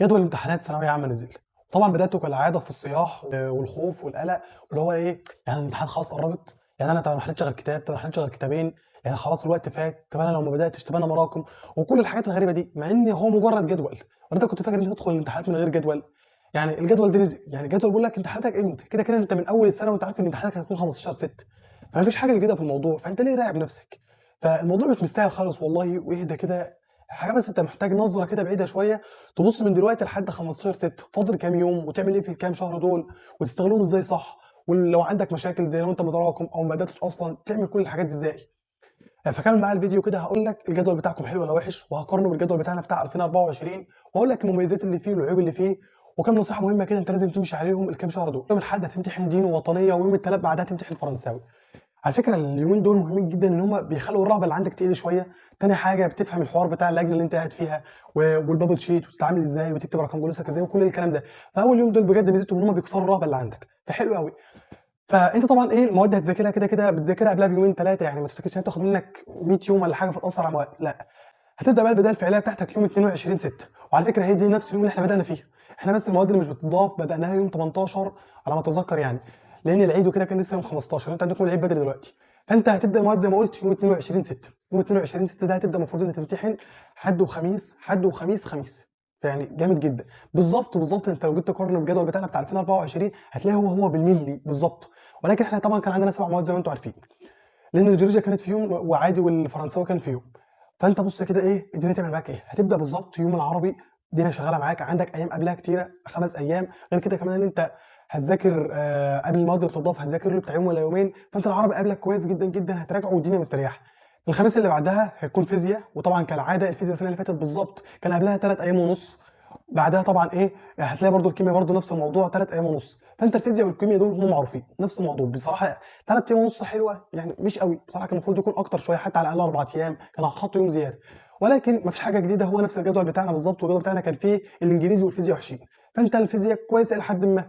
جدول امتحانات ثانوية عامة نزل، طبعًا بدأته كالعادة في الصياح والخوف والقلق، واللي هو إيه، يعني الامتحانات خلاص قرّبت، يعني أنا طب ما حليتش غير كتاب، طب ما حليتش غير كتابين، يعني خلاص الوقت فات، طب أنا لو ما بدأتش طب أنا مراكم، وكل الحاجات الغريبة دي، مع إن هو مجرد جدول، وأنت كنت فاكر إن أنت تدخل الامتحانات من غير جدول؟ يعني الجدول ده نزل، يعني الجدول بيقول لك امتحاناتك إمتى، كده أنت من أول السنة وأنت عارف إن امتحاناتك هتكون 15/6، فما فيش حاجة جديدة في الموضوع، فأنت ليه راعب نفسك؟ فالموضوع مش مستاهل خالص والله، واهدى كده، حاجة بس أنت محتاج نظرة كده بعيدة شوية، تبُص من دلوقتي لحد 15/6 فاضل كام يوم، وتعمل إيه في الكام شهر دول، وتستغلّهم إزاي صح، ولو عندك مشاكل زي لو أنت متراكم أو ما بدأتش أصلًا، تعمل كل الحاجات دي إزاي. فكمّل معايا الفيديو كده هاقول لك الجدول بتاعكم حلو والّا وِحِش، وهاقارنه بالجدول بتاعنا بتاع 2024 وهاقول لك المميزات اللي فيه والعيوب اللي فيه، وكام نصيحة مهمة كده أنت لازم تمشي عليهم الكام شهر دول. يوم الأحد هتمتحن دين ووطنية، ويوم التلات بعدها هتمتحن فرنساوي. على فكرة اليومين دول مهمين جدًا إن هم بيخلّوا الرهبة اللي عندك تقل شوية، تاني حاجة بتفهم الحوار بتاع اللجنة اللي أنت قاعد فيها والbubble sheet وتتعامل إزاي وتكتب رقم جلوسك إزاي وكل الكلام ده، فأول يوم دول بجد ميزتهم إن هم بيكسروا الرهبة اللي عندك، فحلو أوي. فأنت طبعًا إيه المواد هتذاكرها كده بتذاكرها قبلها بيومين 3 يعني ما تفتكرش إنها بتاخد منك 100 يوم والّا حاجة فتأثّر على المواد، لأ، هتبدأ بقى البداية الفعلية بتاعتك يوم 22/6 وعلى فكرة هي دي نفس اليوم اللي إحنا بدأنا فيه، إحنا بس المواد اللي مش بتضاف بدأناها يوم 18 على ما أتذكر يعني، لأن العيد وكده كان لسه يوم 15 أنتوا عندكم العيد بدري دلوقتي، فأنت هتبدأ المواد زي ما قُلت يوم 22/6 يوم 22/6 ده هتبدأ المفروض إنك تمتحن حد وخميس، حد وخميس، خميس، فيعني جامد جدًا، بالضبط أنت لو جيت تقارن بالجدول بتاعنا بتاع 2024 هتلاقي هو بالملي بالضبط، ولكن إحنا طبعًا كان عندنا 7 مواد زي ما أنتم عارفين. لأن الجيولوجيا كانت في يوم وعادي والفرنساوي كان في يوم، فأنت بُص كده إيه الدنيا تعمل معاك إيه، هتبدأ بالضبط يوم العربي الدنيا شغالة معاك، عندك أيام قبلها كتيرة 5 أيام، غير كده كمان إن أنت هتذاكر قبل المواد اللي بتضاف هتذاكر له بتاع يوم والّا يومين، فأنت العربي قبلك كويس جدًا هتراجعه والدنيا مستريحة. الخميس اللي بعدها هيكون فيزيا، وطبعًا كالعادة الفيزيا السنة اللي فاتت بالضبط كان قبلها 3 أيام ونُص، بعدها طبعًا إيه هتلاقي برضه الكيميا برضه نفس الموضوع 3 أيام ونُص، فأنت الفيزيا والكيميا دول هم معروفين، نفس الموضوع بصراحة 3 أيام ونُص حلوة، يعني مش أوي، بصراحة كان المفروض يكون أكتر شوية حتى على الأقل 4 أيام، كانوا هيحطّوا يوم زيادة، ولكن ما فيش حاجة جديدة هو نفس الجدول بتاعنا بالضبط، والجدول بتاعنا كان فيه الإنجليزي والفيزيا وحشين، فأنت الفيزيا كويسة إلى حدٍ ما،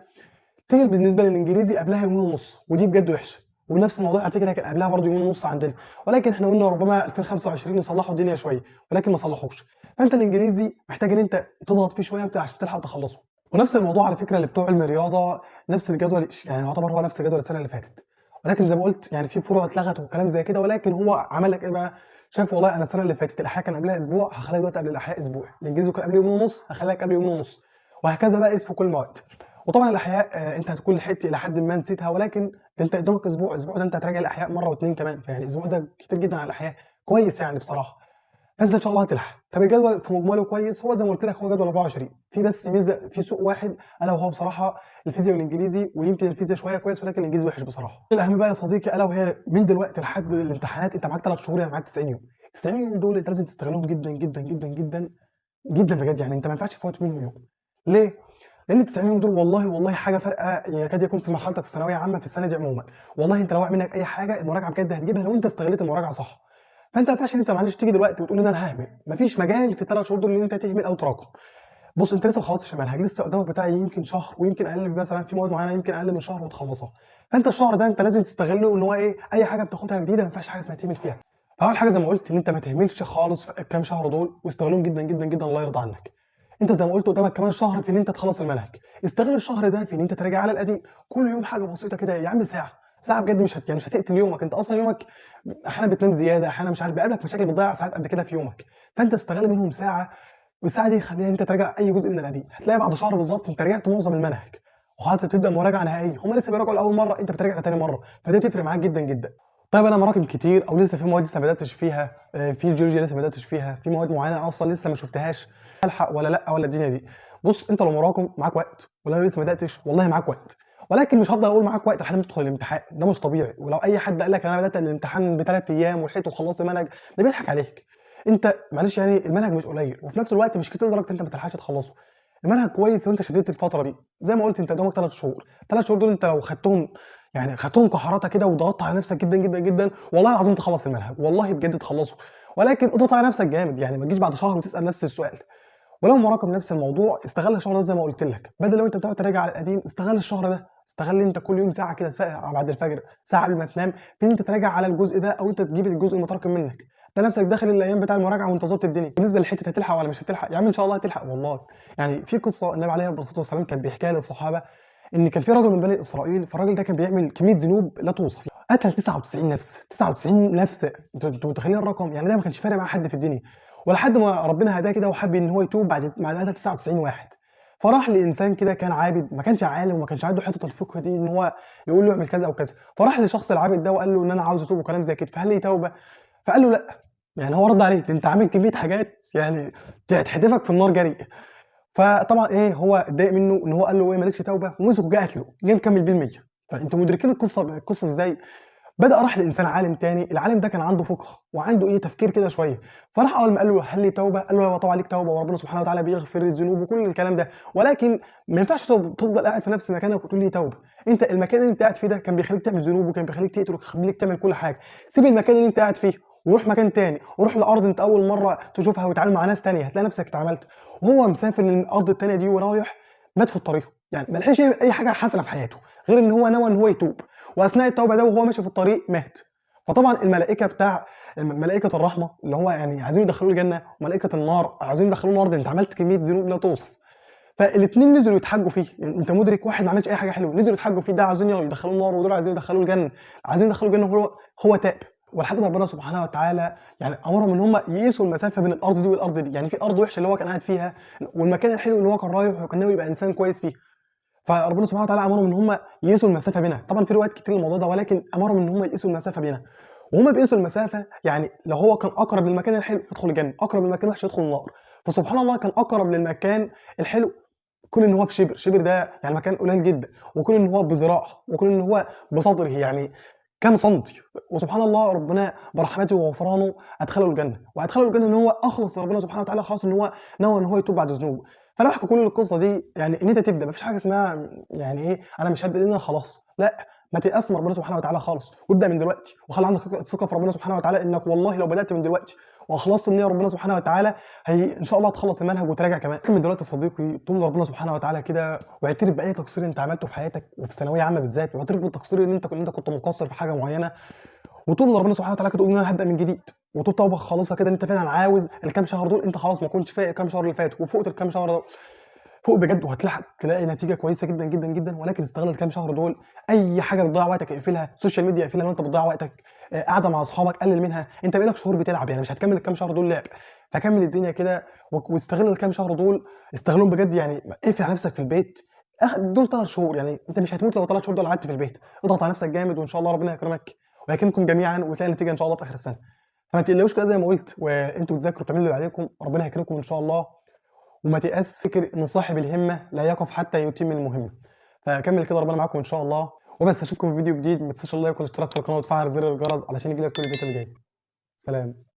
تيجي بالنسبة للإنجليزي قبلها يومين ونُص، ودي بجد وحشة، ونفس الموضوع على فكرة كان قبلها برضه يومين ونُص عندنا، ولكن إحنا قُلنا ربما 2025 يصلّحوا الدنيا شوية، ولكن ما صلّحوش، فأنت الإنجليزي محتاج إن أنت تضغط فيه شوية عشان تلحق تخلّصه، ونفس الموضوع على فكرة لبتوع علم الرياضة، نفس الجدول يعني يعتبر هو نفس جدول السنة اللي فاتت، ولكن زي ما قُلت يعني في فروع اتلغت وكلام زي كده، ولكن هو عمل لك إيه بقى، شاف والله أنا السنة اللي فاتت الأحياء كان قبلها أسبوع، هاخلّيها دلوقتي قبل الأحياء أسبوع، الإنجليزي كان قبله يومين ونُص، هاخلّيها لك قبل يومين ونُص، وهكذا بقى قِس في كل المواد. وطبعًا الأحياء أنت هتكون لحقت إلى حدٍ ما نسيتها، ولكن ده أنت قدامك أسبوع، الأسبوع ده أنت هتراجع الأحياء مرّة و2 كمان، فيعني الأسبوع ده كتير جدًا على الأحياء، كويس يعني بصراحة، فأنت إن شاء الله هتلحق. طب الجدول في مجمله كويس، هو زي ما قُلت لك هو جدول 24 في بس ميزة في سوء واحد ألا وهو بصراحة الفيزيا والإنجليزي، ويمكن الفيزيا شوية كويس ولكن الإنجليزي وِحِش بصراحة. الأهم بقى يا صديقي ألا وهي من دلوقتي لحد الامتحانات أنت معاك 3 شهور يعني معاك 90 يوم، 90 يوم دول أنت لازم تستغلهم جدًا بجد يعني أنت ما ينفعش تفوّت منهم يوم. ليه؟ لأن ال90 يوم دول والله حاجة فارقة يكاد يكون في مرحلتك في ثانوية عامة في السنة دي عمومًا، والله أنت لو وقع منك أي حاجة المراجعة بجد هتجيبها لو أنت استغليت المراجعة صح، فأنت ما ينفعش إن أنت معلش تيجي دلوقتي وتقول إن أنا هاهمل، ما فيش مجال في ال3 شهور دول إن أنت تهمل أو تراكم. بُص أنت لسه ما خلصتش المنهج، لسه قدامك بتاع يمكن شهر ويمكن أقل مثلًا في مواد معينة يمكن أقل من شهر وتخلصها، فأنت الشهر ده أنت لازم تستغله إن هو إيه، أي حاجة بتاخدها جديدة ما ينفعش حاجة اسمها تهمل فيها. فأول حاجة زي ما قُلت إن أنت ما تهملش خالص في الكام شهر دول واستغلهم جدًا الله يرضى عنك. أنت زي ما قُلت قدامك كمان شهر في إن أنت تخلّص المنهج، استغل الشهر ده في إن أنت تراجع على القديم، كل يوم حاجة بسيطة كده يا عم ساعة، ساعة بجد مش هتقتل يومك، أنت أصلًا يومك أحيانًا بتنام زيادة، أحيانًا مش عارف بيقابلك مشاكل بتضيّع ساعات قد كده في يومك، فأنت استغل منهم ساعة، والساعة دي خلّيها إن أنت تراجع أي جزء من القديم، هتلاقي بعد شهر بالضبط أنت راجعت معظم المنهج، وخلاص هتبدأ مراجعة نهائية، هم لسه بيراجعوا لأول مرة، أنت بتراجع لتاني مرة، فدي تفرق معاك جدًا. طيب أنا مراكم كتير أو لسه في مواد لسه ما بدأتش فيها، في الجيولوجيا لسه ما بدأتش فيها، في مواد معينة أصلًا لسه ما شُفتهاش، ألحق والّا لأ والّا الدنيا دي؟ بُص أنت لو مراكم معاك وقت، ولو لسه ما بدأتش والله معاك وقت، ولكن مش هافضل أقول معاك وقت لحد ما تدخل الامتحان، ده مش طبيعي، ولو أي حد قال لك أنا بدأت الامتحان ب3 أيام ولحقت وخلصت المنهج، ده بيضحك عليك، أنت معلش يعني المنهج مش قليل، وفي نفس الوقت مش كتير لدرجة إن أنت ما تلحقش تخلصه، المنهج كويس لو أنت شديت الفترة دي، زي ما قُلت أنت قدامك 3 شهور، 3 شهور دول أنت لو خدتهم يعني خدتهم كحرَطة كده وضغطت على نفسك جدًا، والله العظيم تخلّص المنهج، والله بجد تخلّصه، ولكن اضغط على نفسك جامد، يعني ما تجيش بعد شهر وتسأل نفس السؤال. ولو مراكم نفس الموضوع استغل الشهر ده زي ما قُلت لك، بدل لو أنت بتقعد تراجع على القديم استغل الشهر ده، استغل أنت كل يوم ساعة كده، ساعة بعد الفجر، ساعة قبل ما تنام، في إن أنت تراجع على الجزء ده أو أنت تجيب الجزء المتراكم منك، تلاقي نفسك داخل الايام بتاع المراجعه وانت ظابط الدنيا. بالنسبه لحته هتلحق ولا مش هتلحق، يا عم ان شاء الله هتلحق والله. يعني في قصه النبي عليه الصلاه والسلام كان بيحكيها للصحابه، ان كان في راجل من بني اسرائيل، فالراجل ده كان بيعمل كميه ذنوب لا توصف، قتل 99 نفس. 99 نفس، انتوا متخيلين الرقم؟ يعني ده ما كانش فارق مع حد في الدنيا، ولحد ما ربنا هداه كده وحب ان هو يتوب بعد ما قتل 99 واحد. فراح لانسان كده كان عابد، ما كانش عالم وما كانش عنده حته الفقه دي ان هو يقول له اعمل كذا او كذا. فراح للشخص العابد ده وقال له ان انا عاوز اتوب وكلام زي كده، فهل لي توبه؟ فقال له لا. يعني هو رد عليه انت عامل كميه حاجات يعني تحدفك في النار جريء. فطبعا ايه، هو اتضايق منه ان هو قال له ايه مالكش توبه، ومسكه جه قتله، جه مكمل بيه ال100. فانتوا مدركين القصه ازاي؟ بدأ راح لإنسان عالم تاني، العالم ده كان عنده فقه وعنده إيه تفكير كده شوية، فراح أول ما قال له هل لي توبة؟ قال له أيوه طبعا ليك توبة، وربنا سبحانه وتعالى بيغفر الذنوب وكل الكلام ده، ولكن ما ينفعش تفضل قاعد في نفس مكانك وتقول لي توبة. أنت المكان اللي أنت قاعد فيه ده كان بيخليك تعمل ذنوب وكان بيخليك تقتل وكان بيخليك تعمل كل حاجة. سيب المكان اللي أنت قاعد فيه وروح مكان تاني، وروح لأرض أنت أول مرة تشوفها وتتعامل مع ناس تانية، هتلاقي نفسك اتعاملت. وهو مسافر للأرض التانية دي ورايح، مات في الطريق، يعني ما لحقش يعمل أي حاجة حسنة في حياته غير إن هو نوى إن هو يتوب، وأثناء التوبة ده وهو ماشي في الطريق مات. فطبعا الملائكه بتاع ملائكه الرحمه اللي هو يعني عايزين يدخلوه الجنه، وملائكه النار عايزين يدخلوه النار، ده انت عملت كميه ذنوب لا توصف. فالاثنين نزلوا يتحاجوا فيه، يعني انت مدرك واحد ما عملش اي حاجه حلوه، نزلوا يتحاجوا فيه، ده عايزين يدخلوه النار ودول عايزين يدخلوه الجنه، عايزين يدخلوه الجنه هو تاب. ولحد ما ربنا سبحانه وتعالى يعني امرهم ان هم يقيسوا المسافه بين الارض دي والارض دي، يعني في ارض وحشه اللي هو كان قاعد فيها، والمكان الحلو اللي هو كان رايح وكان ناوي يبقى انسان كويس فيه. فربنا سبحانه وتعالى امرهم ان هم يقيسوا المسافه بينها، طبعا في روايات كتير للموضوع ده، ولكن امرهم ان هم يقيسوا المسافه بينها. وهم بيقيسوا المسافه، يعني لو هو كان اقرب للمكان الحلو يدخل الجنه، اقرب للمكان الوحش يدخل النار. فسبحان الله كان اقرب للمكان الحلو، كون ان هو بشبر، شبر ده يعني مكان قليل جدا، وكون ان هو بذراع، وكون ان هو بصدره يعني كام سنتي. وسبحان الله ربنا برحمته وغفرانه ادخله الجنه، وادخله الجنه ان هو اخلص لربنا سبحانه وتعالى، خلاص ان هو نوى ان هو يتوب بعد ذنوبه. فانا بحكي كل القصه دي يعني ان انت تبدا، مفيش حاجه اسمها يعني ايه انا مش هبدا لان أنا خلاص، لا، ما تيأس من ربنا سبحانه وتعالى خالص، وابدا من دلوقتي، وخلي عندك ثقه في ربنا سبحانه وتعالى انك والله لو بدات من دلوقتي واخلصت من ربنا سبحانه وتعالى هي ان شاء الله تخلص المنهج وتراجع كمان. من دلوقتي يا صديقي طول ربنا سبحانه وتعالى كده، واعترف باي تقصير انت عملته في حياتك وفي ثانويه عامه بالذات، واعترف بالتقصير ان انت كنت مقصر في حاجه معينه، وتوب لربنا سبحانه وتعالى كده، تقول ان انا هبدا من جديد، وتوب توبه خالصه كده ان انت فعلا عاوز الكام شهر دول انت خلاص ما كنتش فايق الكام شهر اللي فاتوا، وفوقت الكام شهر دول فوق بجد، وهتلحق تلاقي نتيجه كويسه جدا جدا جدا. ولكن استغل الكام شهر دول، اي حاجه بتضيع وقتك اقفلها، السوشيال ميديا اقفلها لو انت بتضيع وقتك، قاعده مع اصحابك قلل منها، انت بقالك شهور بتلعب يعني مش هتكمل الكام شهر دول لعب، فكمل الدنيا كده واستغل الكام شهر دول، استغلهم بجد يعني. اقفل على نفسك في البيت، دول 3 شهور، يعني انت مش هتموت لو 3 شهور دول قعدت في البيت، اضغط على نفسك جامد وان شاء الله ربنا يكرمك ويكرمكم جميعا وتلاقي النتيجه ان شاء الله في اخر السنه. فما تقلقوش كده زي ما قلت، وانتوا بتذاكروا تعملوا اللي عليكم، ربنا هيكرمكم ان شاء الله. وما تيأس، فكر ان صاحب الهمه لا يقف حتى يتم المهمه. فكمل كده ربنا معاكم ان شاء الله. وبس اشوفكم في فيديو جديد، ما تنساش اللايك والاشتراك في القناه وتفعل زر الجرس علشان يجيلك كل الفيديوهات اللي جايه. سلام.